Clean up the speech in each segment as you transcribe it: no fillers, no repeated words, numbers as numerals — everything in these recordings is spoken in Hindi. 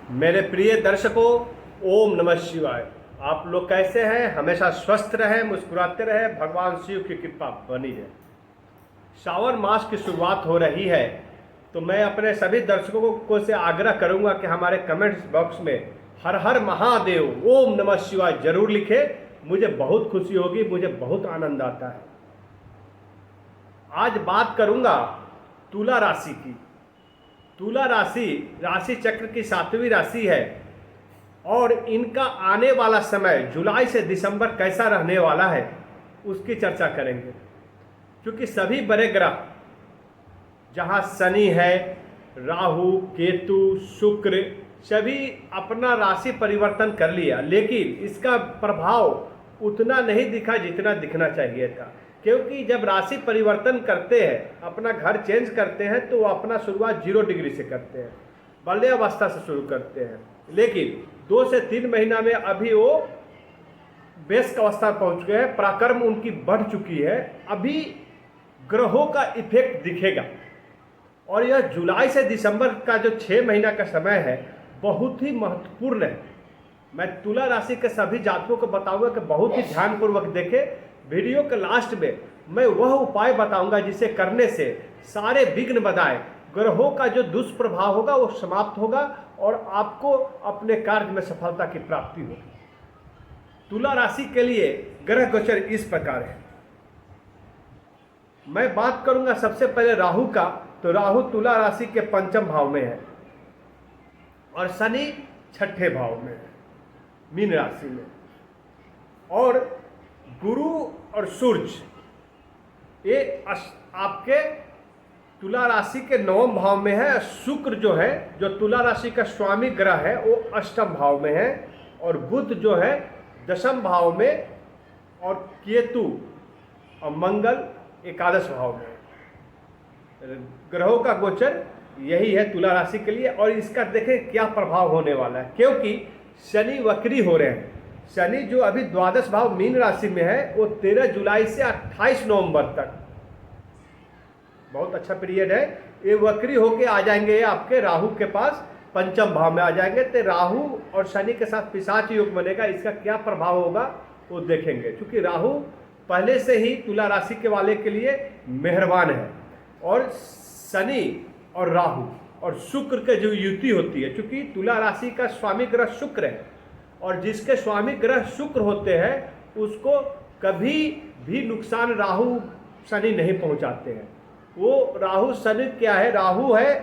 मेरे प्रिय दर्शकों, ओम नमः शिवाय। आप लोग कैसे हैं? हमेशा स्वस्थ रहें, मुस्कुराते रहें, भगवान शिव की कृपा बनी रहे। श्रावण मास की शुरुआत हो रही है, तो मैं अपने सभी दर्शकों को से आग्रह करूंगा कि हमारे कमेंट्स बॉक्स में हर हर महादेव, ओम नमः शिवाय जरूर लिखें। मुझे बहुत खुशी होगी, मुझे बहुत आनंद आता है। आज बात करूंगा तुला राशि की। तुला राशि राशि चक्र की 7वीं राशि है और इनका आने वाला समय जुलाई से दिसंबर कैसा रहने वाला है उसकी चर्चा करेंगे। क्योंकि सभी बड़े ग्रह, जहां शनि है, राहु, केतु, शुक्र, सभी अपना राशि परिवर्तन कर लिया, लेकिन इसका प्रभाव उतना नहीं दिखा जितना दिखना चाहिए था। क्योंकि जब राशि परिवर्तन करते हैं, अपना घर चेंज करते हैं, तो वो अपना शुरुआत 0 डिग्री से करते हैं, बाल्य अवस्था से शुरू करते हैं। लेकिन 2 से 3 महीना में अभी वो बेस अवस्था पहुंच गए हैं, पराक्रम उनकी बढ़ चुकी है। अभी ग्रहों का इफेक्ट दिखेगा और यह जुलाई से दिसंबर का जो 6 महीना का समय है बहुत ही महत्वपूर्ण है। मैं तुला राशि के सभी जातकों को बताऊंगा कि बहुत ही ध्यानपूर्वक देखें। वीडियो के लास्ट में मैं वह उपाय बताऊंगा जिसे करने से सारे विघ्न बाधाएं, ग्रहों का जो दुष्प्रभाव होगा वो समाप्त होगा और आपको अपने कार्य में सफलता की प्राप्ति होगी। तुला राशि के लिए ग्रह गोचर इस प्रकार है। मैं बात करूंगा सबसे पहले राहु का। तो राहु तुला राशि के 5वें भाव में है और शनि 6ठे भाव में है, मीन राशि में। और गुरु और सूर्य ये आपके तुला राशि के 9वें भाव में है। शुक्र जो है, जो तुला राशि का स्वामी ग्रह है, वो 8वें भाव में है। और बुध जो है 10वें भाव में, और केतु और मंगल 11वें भाव में। ग्रहों का गोचर यही है तुला राशि के लिए। और इसका देखें क्या प्रभाव होने वाला है, क्योंकि शनि वक्री हो रहे हैं। शनि जो अभी 12वें भाव मीन राशि में है, वो 13 जुलाई से 28 नवंबर तक बहुत अच्छा पीरियड है। ये वक्री होके आ जाएंगे आपके राहु के पास, 5वें भाव में आ जाएंगे। तो राहु और शनि के साथ पिशाच योग बनेगा। इसका क्या प्रभाव होगा वो देखेंगे। क्योंकि राहु पहले से ही तुला राशि के वाले के लिए मेहरबान है, और शनि और राहु और शुक्र के जो युति होती है, क्योंकि तुला राशि का स्वामी ग्रह शुक्र है, और जिसके स्वामी ग्रह शुक्र होते हैं उसको कभी भी नुकसान राहु शनि नहीं पहुंचाते हैं। वो राहु शनि क्या है, राहु है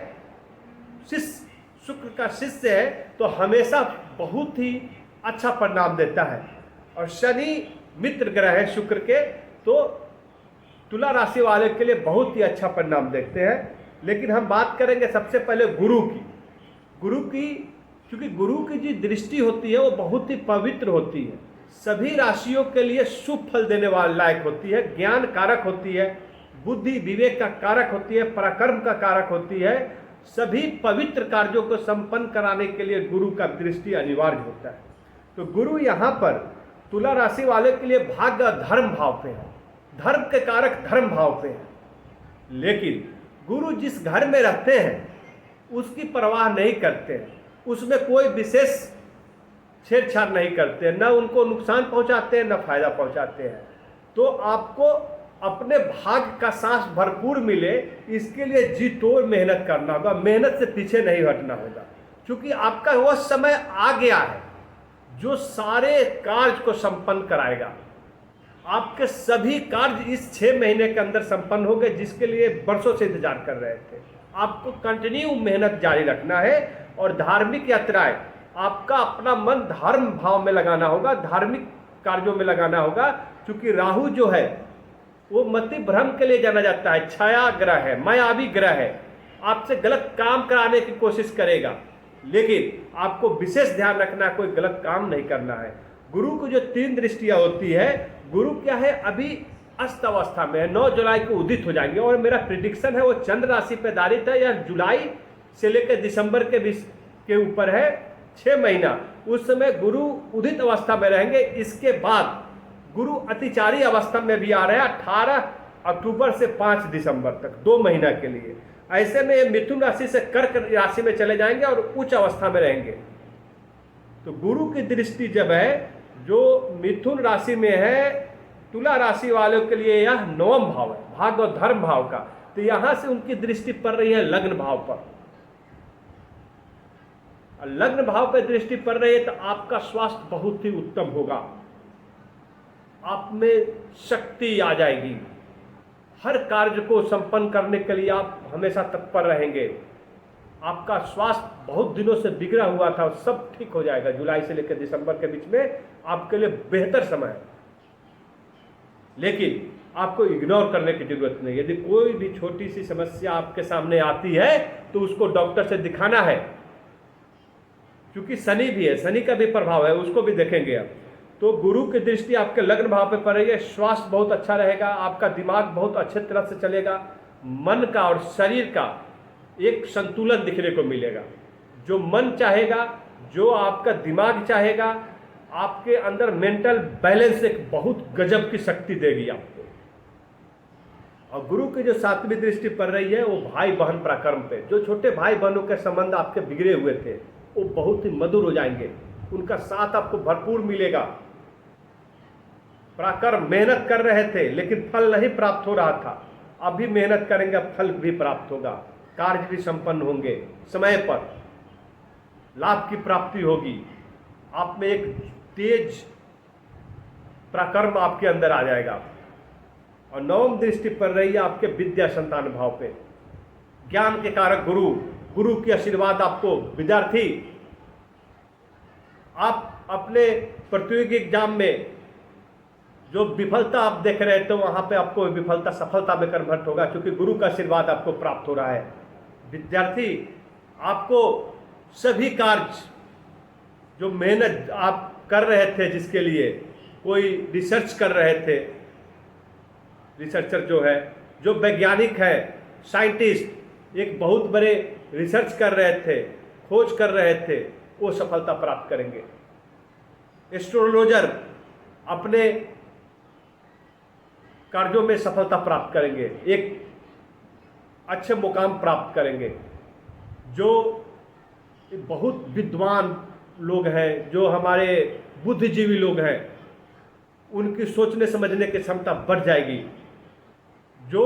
शिष्य, शुक्र का शिष्य है, तो हमेशा बहुत ही अच्छा परिणाम देता है। और शनि मित्र ग्रह है शुक्र के, तो तुला राशि वाले के लिए बहुत ही अच्छा परिणाम देखते हैं। लेकिन हम बात करेंगे सबसे पहले गुरु की, क्योंकि गुरु की जो दृष्टि होती है वो बहुत ही पवित्र होती है, सभी राशियों के लिए शुभ फल देने वाले लायक होती है, ज्ञान कारक होती है, बुद्धि विवेक का कारक होती है, पराक्रम का कारक होती है। सभी पवित्र कार्यों को संपन्न कराने के लिए गुरु का दृष्टि अनिवार्य होता है। तो गुरु यहाँ पर तुला राशि वाले के लिए भाग्य धर्म भाव पे है, धर्म के कारक धर्म भाव पे है। लेकिन गुरु जिस घर में रहते हैं उसकी परवाह नहीं करते हैं, उसमें कोई विशेष छेड़छाड़ नहीं करते, न उनको नुकसान पहुंचाते हैं न फायदा पहुंचाते हैं। तो आपको अपने भाग्य का सांस भरपूर मिले, इसके लिए जी तोड़ मेहनत करना होगा, मेहनत से पीछे नहीं हटना होगा। क्योंकि आपका वह समय आ गया है जो सारे कार्य को संपन्न कराएगा। आपके सभी कार्य इस 6 महीने के अंदर संपन्न हो गए, जिसके लिए वर्षों से इंतजार कर रहे थे। आपको कंटिन्यू मेहनत जारी रखना है और धार्मिक यात्राएं, आपका अपना मन धर्म भाव में लगाना होगा, धार्मिक कार्यों में लगाना होगा। क्योंकि राहु जो है वो मति भ्रम के लिए जाना जाता है, छाया ग्रह है, मायावी ग्रह है, आपसे गलत काम कराने की कोशिश करेगा। लेकिन आपको विशेष ध्यान रखना है, कोई गलत काम नहीं करना है। गुरु को जो 3 दृष्टियां होती है, गुरु क्या है अभी अस्त अवस्था में है, 9 जुलाई को उदित हो जाएंगे। और मेरा प्रिडिक्शन है वो चंद्र राशि पर आधारित है, या जुलाई से लेकर दिसंबर के ऊपर है, 6 महीना उस समय गुरु उदित अवस्था में रहेंगे। इसके बाद गुरु अतिचारी अवस्था में भी आ रहे हैं 18 अक्टूबर से 5 दिसंबर तक, 2 महीना के लिए। ऐसे में ये मिथुन राशि से कर्क राशि में चले जाएंगे और उच्च अवस्था में रहेंगे। तो गुरु की दृष्टि जब है जो मिथुन राशि में है, तुला राशि वालों के लिए यह नवम भाव है, भाग्य और धर्म भाव का। तो यहां से उनकी दृष्टि पड़ रही है लग्न भाव पर। लग्न भाव पर दृष्टि पड़ रही है तो आपका स्वास्थ्य बहुत ही उत्तम होगा, आप में शक्ति आ जाएगी, हर कार्य को संपन्न करने के लिए आप हमेशा तत्पर रहेंगे। आपका स्वास्थ्य बहुत दिनों से बिगड़ा हुआ था, सब ठीक हो जाएगा। जुलाई से लेकर दिसंबर के बीच में आपके लिए बेहतर समय है। लेकिन आपको इग्नोर करने की जरूरत नहीं। यदि कोई भी छोटी सी समस्या आपके सामने आती है तो उसको डॉक्टर से दिखाना है, क्योंकि शनि भी है, शनि का भी प्रभाव है, उसको भी देखेंगे आप। तो गुरु की दृष्टि आपके लग्न भाव पे पड़ेगी, स्वास्थ्य बहुत अच्छा रहेगा, आपका दिमाग बहुत अच्छे तरह से चलेगा, मन का और शरीर का एक संतुलन दिखने को मिलेगा। जो मन चाहेगा, जो आपका दिमाग चाहेगा, आपके अंदर मेंटल बैलेंस एक बहुत गजब की शक्ति देगी आपको। और गुरु की जो 7वीं दृष्टि पड़ रही है वो भाई बहन पराक्रम पे। जो छोटे भाई बहनों के संबंध आपके बिगड़े हुए थे वो बहुत ही मधुर हो जाएंगे, उनका साथ आपको भरपूर मिलेगा। पराक्रम, मेहनत कर रहे थे लेकिन फल नहीं प्राप्त हो रहा था, अभी मेहनत करेंगे फल भी प्राप्त होगा, कार्य भी संपन्न होंगे, समय पर लाभ की प्राप्ति होगी। आप में एक तेज पराक्रम आपके अंदर आ जाएगा। और नवम दृष्टि पड़ रही है आपके विद्या संतान भाव पे। ज्ञान के कारक गुरु, गुरु की आशीर्वाद आपको। विद्यार्थी, आप अपने प्रतियोगी एग्जाम में जो विफलता आप देख रहे थे वहां पे आपको विफलता सफलता में कन्वर्ट होगा, क्योंकि गुरु का आशीर्वाद आपको प्राप्त हो रहा है। विद्यार्थी, आपको सभी कार्य जो मेहनत आप कर रहे थे, जिसके लिए कोई रिसर्च कर रहे थे, रिसर्चर जो है, जो वैज्ञानिक है, साइंटिस्ट एक बहुत बड़े रिसर्च कर रहे थे, खोज कर रहे थे, वो सफलता प्राप्त करेंगे। एस्ट्रोलॉजर अपने कार्यों में सफलता प्राप्त करेंगे, एक अच्छे मुकाम प्राप्त करेंगे। जो बहुत विद्वान लोग हैं, जो हमारे बुद्धिजीवी लोग हैं, उनकी सोचने समझने की क्षमता बढ़ जाएगी। जो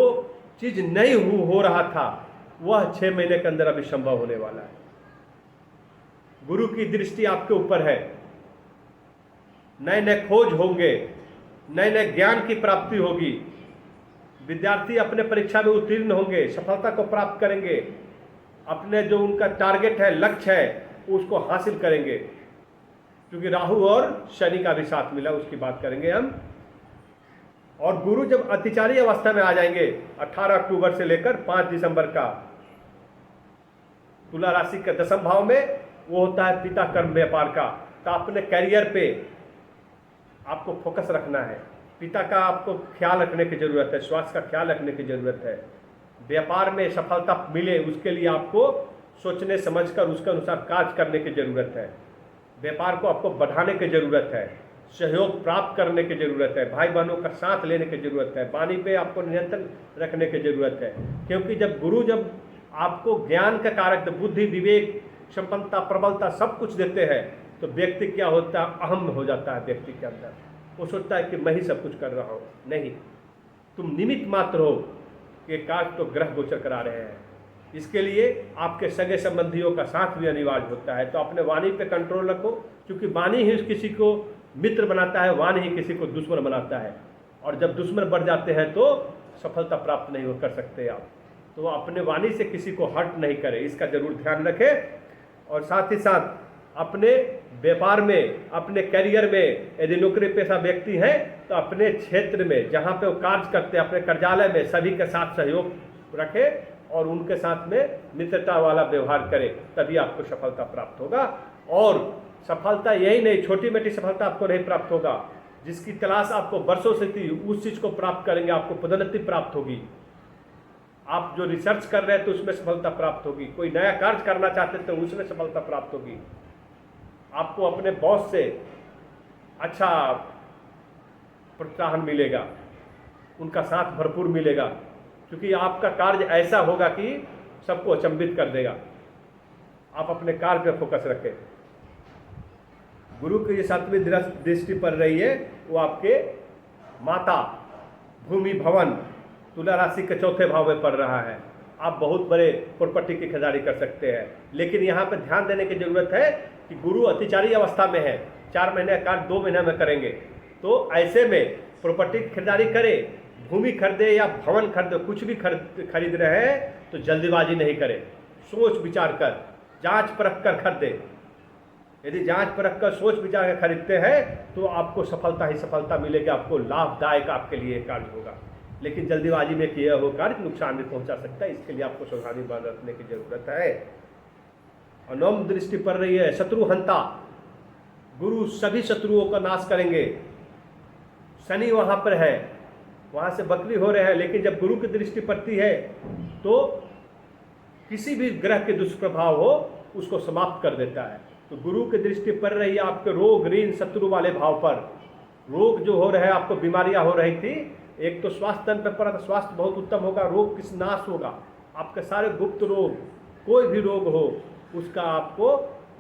चीज नहीं हो रहा था वह 6 महीने के अंदर अभी संभव होने वाला है। गुरु की दृष्टि आपके ऊपर है, नए नए खोज होंगे, नए नए ज्ञान की प्राप्ति होगी। विद्यार्थी अपने परीक्षा में उत्तीर्ण होंगे, सफलता को प्राप्त करेंगे, अपने जो उनका टारगेट है, लक्ष्य है, उसको हासिल करेंगे। क्योंकि राहु और शनि का भी साथ मिला, उसकी बात करेंगे हम। और गुरु जब अतिचारी अवस्था में आ जाएंगे 18 अक्टूबर से लेकर 5 दिसंबर का, तुला राशि के 10वें भाव में, वो होता है पिता कर्म व्यापार का। तो अपने करियर पे आपको फोकस रखना है, पिता का आपको ख्याल रखने की जरूरत है, स्वास्थ्य का ख्याल रखने की जरूरत है। व्यापार में सफलता मिले उसके लिए आपको सोचने समझकर उसके अनुसार कार्य करने की जरूरत है। व्यापार को आपको बढ़ाने की जरूरत है, सहयोग प्राप्त करने की जरूरत है, भाई बहनों का साथ लेने की जरूरत है, वाणी पे आपको नियंत्रण रखने की जरूरत है। क्योंकि जब गुरु जब आपको ज्ञान का कारक, बुद्धि, विवेक, संपन्नता, प्रबलता सब कुछ देते हैं, तो व्यक्ति क्या होता है, अहम हो जाता है व्यक्ति के अंदर। वो सोचता है कि मैं ही सब कुछ कर रहा हूँ। नहीं, तुम निमित्त मात्र हो, कि कार्य तो ग्रह गोचर करा रहे हैं। इसके लिए आपके सगे संबंधियों का साथ भी अनिवार्य होता है। तो अपने वाणी पे कंट्रोल रखो, क्योंकि वाणी ही किसी को मित्र बनाता है, वाणी ही किसी को दुश्मन बनाता है। और जब दुश्मन बढ़ जाते हैं तो सफलता प्राप्त नहीं कर सकते आप। तो अपने वाणी से किसी को हर्ट नहीं करें, इसका जरूर ध्यान रखें। और साथ ही साथ अपने व्यापार में, अपने करियर में, यदि नौकरी पेशा व्यक्ति हैं तो अपने क्षेत्र में जहाँ पे वो कार्य करते हैं, अपने कार्यालय में सभी के साथ सहयोग रखें और उनके साथ में मित्रता वाला व्यवहार करें, तभी आपको सफलता प्राप्त होगा। और सफलता यही नहीं, छोटी मोटी सफलता आपको नहीं प्राप्त होगा। जिसकी तलाश आपको वर्षों से थी उस चीज़ को प्राप्त करेंगे, आपको पदोन्नति प्राप्त होगी। आप जो रिसर्च कर रहे थे उसमें सफलता प्राप्त होगी, कोई नया कार्य करना चाहते थे उसमें सफलता प्राप्त होगी। आपको अपने बॉस से अच्छा प्रोत्साहन मिलेगा, उनका साथ भरपूर मिलेगा, क्योंकि आपका कार्य ऐसा होगा कि सबको अचंभित कर देगा। आप अपने कार्य पे फोकस रखें। गुरु की जो 7वीं दृष्टि पड़ रही है वो आपके माता, भूमि, भवन, तुला राशि के 4थे भाव में पड़ रहा है। आप बहुत बड़े प्रॉपर्टी की खरीदारी कर सकते हैं, लेकिन यहाँ पर ध्यान देने की जरूरत है कि गुरु अतिचारी अवस्था में है। 4 महीने का 2 महीने में करेंगे, तो ऐसे में प्रॉपर्टी की खरीदारी करें, भूमि खरीदे या भवन खरीदे, कुछ भी खरीद रहे हैं तो जल्दीबाजी नहीं करें, सोच विचार कर, जांच परख कर खरीदे। यदि जांच परख कर सोच विचार कर खरीदते हैं तो आपको सफलता ही सफलता मिलेगी, आपको लाभदायक आपके लिए कार्य होगा। लेकिन जल्दीबाजी में किया हुआ कार्य नुकसान भी पहुंचा सकता है, इसके लिए आपको सावधानी बरतने की जरूरत है। और 9वीं दृष्टि पड़ रही है शत्रुहंता। गुरु सभी शत्रुओं का नाश करेंगे। शनि वहां पर है, वहां से बकरी हो रहे हैं, लेकिन जब गुरु की दृष्टि पड़ती है तो किसी भी ग्रह के दुष्प्रभाव हो उसको समाप्त कर देता है। तो गुरु की दृष्टि पड़ रही है आपके रोग, ऋण, शत्रु वाले भाव पर। रोग जो हो रहे हैं, आपको बीमारियां हो रही थी, एक तो स्वास्थ्य तंत्र पर तो स्वास्थ्य बहुत उत्तम होगा, रोग किस नाश होगा। आपके सारे गुप्त रोग, कोई भी रोग हो उसका आपको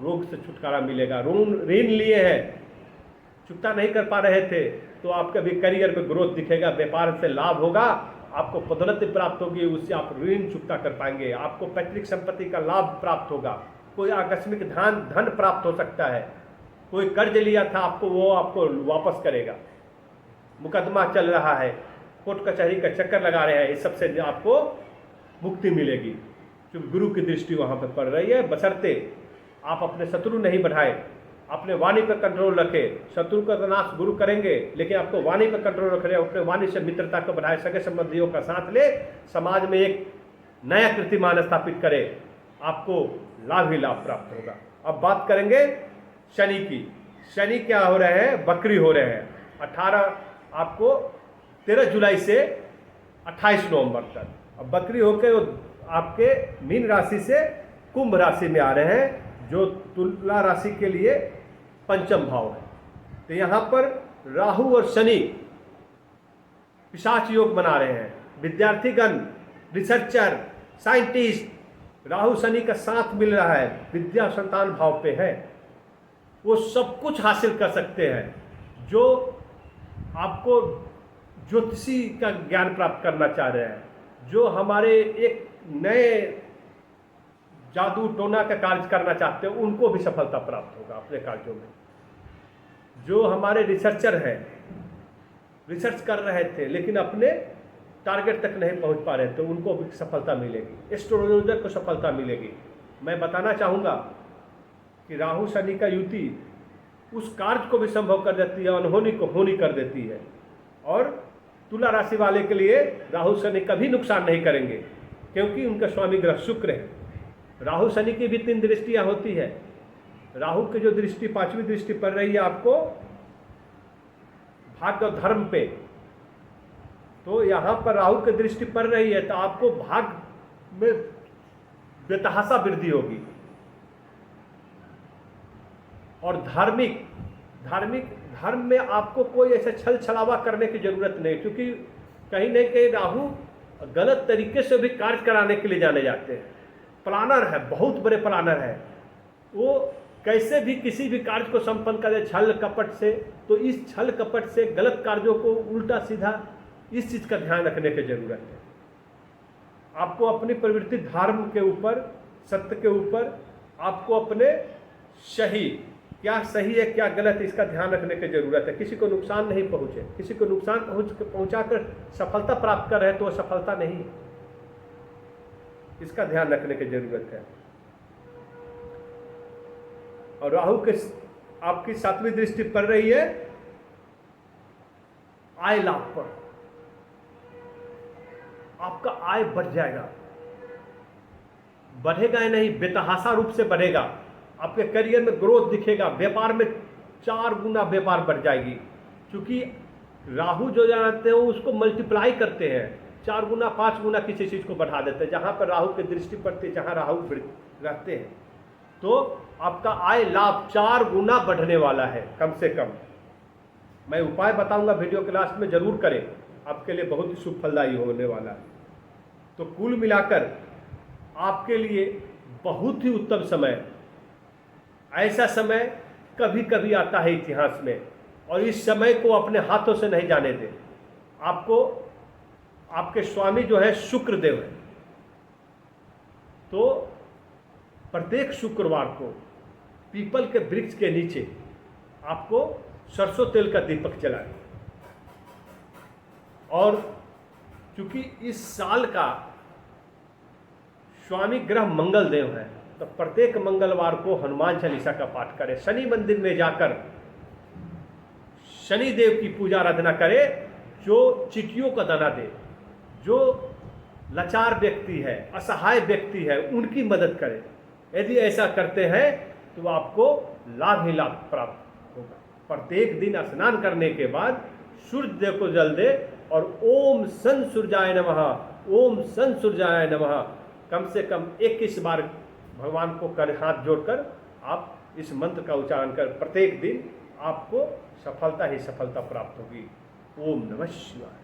रोग से छुटकारा मिलेगा। ऋण लिए हैं, चुकता नहीं कर पा रहे थे, तो आपके भी करियर में ग्रोथ दिखेगा, व्यापार से लाभ होगा, आपको पदोन्नति प्राप्त होगी, उससे आप ऋण चुकता कर पाएंगे। आपको पैतृक संपत्ति का लाभ प्राप्त होगा, कोई आकस्मिक धन प्राप्त हो सकता है, कोई कर्ज लिया था आपको वो आपको वापस करेगा, मुकदमा चल रहा है, कोर्ट कचहरी का चक्कर लगा रहे हैं, इस सबसे आपको मुक्ति मिलेगी क्योंकि गुरु की दृष्टि वहाँ पर पड़ रही है। बशर्ते आप अपने शत्रु नहीं बढ़ाए, अपने वाणी पर कंट्रोल रखें। शत्रु का नाश गुरु करेंगे, लेकिन आपको वाणी पर कंट्रोल रख रहे हैं, अपने वाणी से मित्रता को बढ़ाए, सगे संबंधियों का साथ ले, समाज में एक नया कीर्तिमान स्थापित करें, आपको लाभ ही लाभ प्राप्त होगा। अब बात करेंगे शनि की। शनि क्या हो रहे हैं? बकरी हो रहे हैं। 13 जुलाई से 28 नवंबर तक। अब बकरी होकर आपके मीन राशि से कुंभ राशि में आ रहे हैं, जो तुला राशि के लिए पंचम भाव है। तो यहाँ पर राहु और शनि पिशाच योग बना रहे हैं। विद्यार्थीगण, रिसर्चर, साइंटिस्ट, राहु शनि का साथ मिल रहा है, विद्या संतान भाव पे है, वो सब कुछ हासिल कर सकते हैं। जो आपको ज्योतिषी का ज्ञान प्राप्त करना चाह रहे हैं, जो हमारे एक नए जादू टोना का कार्य करना चाहते हैं, उनको भी सफलता प्राप्त होगा अपने कार्यों में। जो हमारे रिसर्चर हैं, रिसर्च कर रहे थे लेकिन अपने टारगेट तक नहीं पहुंच पा रहे थे, उनको भी सफलता मिलेगी। एस्ट्रोलॉजर को सफलता मिलेगी। मैं बताना चाहूँगा कि राहु शनि का युति उस कार्य को भी संभव कर देती है, अनहोनी को होनी कर देती है। और तुला राशि वाले के लिए राहु शनि कभी नुकसान नहीं करेंगे, क्योंकि उनका स्वामी ग्रह शुक्र है। राहु शनि की भी 3 दृष्टियाँ होती है। राहु की जो दृष्टि 5वीं दृष्टि पड़ रही है आपको भाग्य और धर्म पे, तो यहाँ पर राहु की दृष्टि पड़ रही है तो आपको भाग्य में बेतहासा वृद्धि होगी। और धर्म में आपको कोई ऐसा छल छलावा करने की जरूरत नहीं, क्योंकि कहीं न कहीं राहु गलत तरीके से भी कार्य कराने के लिए जाने जाते हैं। प्लानर है, बहुत बड़े प्लानर है, वो कैसे भी किसी भी कार्य को संपन्न करे छल कपट से। तो इस छल कपट से गलत कार्यों को उल्टा सीधा, इस चीज का ध्यान रखने की जरूरत है। आपको अपनी प्रवृत्ति धर्म के ऊपर, सत्य के ऊपर, आपको अपने सही, क्या सही है क्या गलत, इसका ध्यान रखने की जरूरत है। किसी को नुकसान नहीं पहुंचे, किसी को नुकसान पहुंचाकर सफलता प्राप्त कर रहे हैं तो वह सफलता नहीं है, इसका ध्यान रखने की जरूरत है। और राहु के आपकी 7वीं दृष्टि पड़ रही है आय लाभ पर। आपका आय बढ़ जाएगा, बढ़ेगा ही नहीं, बेतहासा रूप से बढ़ेगा। आपके करियर में ग्रोथ दिखेगा, व्यापार में 4 गुना व्यापार बढ़ जाएगी, क्योंकि राहु जो जानते हैं उसको मल्टीप्लाई करते हैं, 4 गुना 5 गुना किसी चीज को बढ़ा देते हैं। जहां पर राहु की दृष्टि पड़ती है, जहां राहु रहते हैं, तो आपका आय लाभ 4 गुना बढ़ने वाला है कम से कम। मैं उपाय बताऊंगा वीडियो के लास्ट में, जरूर करें, आपके लिए बहुत ही शुभ फलदायी होने वाला है। तो कुल मिलाकर आपके लिए बहुत ही उत्तम समय है। ऐसा समय कभी कभी आता है इतिहास में, और इस समय को अपने हाथों से नहीं जाने दें। आपको आपके स्वामी जो है शुक्रदेव है, तो प्रत्येक शुक्रवार को पीपल के वृक्ष के नीचे आपको सरसों तेल का दीपक जलाएं। और चूंकि इस साल का स्वामी ग्रह मंगल देव है, तो प्रत्येक मंगलवार को हनुमान चालीसा का पाठ करें। शनि मंदिर में जाकर शनि देव की पूजा आराधना करें, जो चिट्ठियों का दाना दे, जो लाचार व्यक्ति है, असहाय व्यक्ति है, उनकी मदद करें। यदि ऐसा करते हैं तो आपको लाभ ही लाभ प्राप्त होगा। प्रत्येक दिन स्नान करने के बाद सूर्य देव को जल दे और ओम सन सूर्याय नमः, ओम सन सूर्याय नमः कम से कम 21 बार भगवान को कर हाथ जोड़कर आप इस मंत्र का उच्चारण कर प्रत्येक दिन आपको सफलता ही सफलता प्राप्त होगी। ओम नमः शिवाय।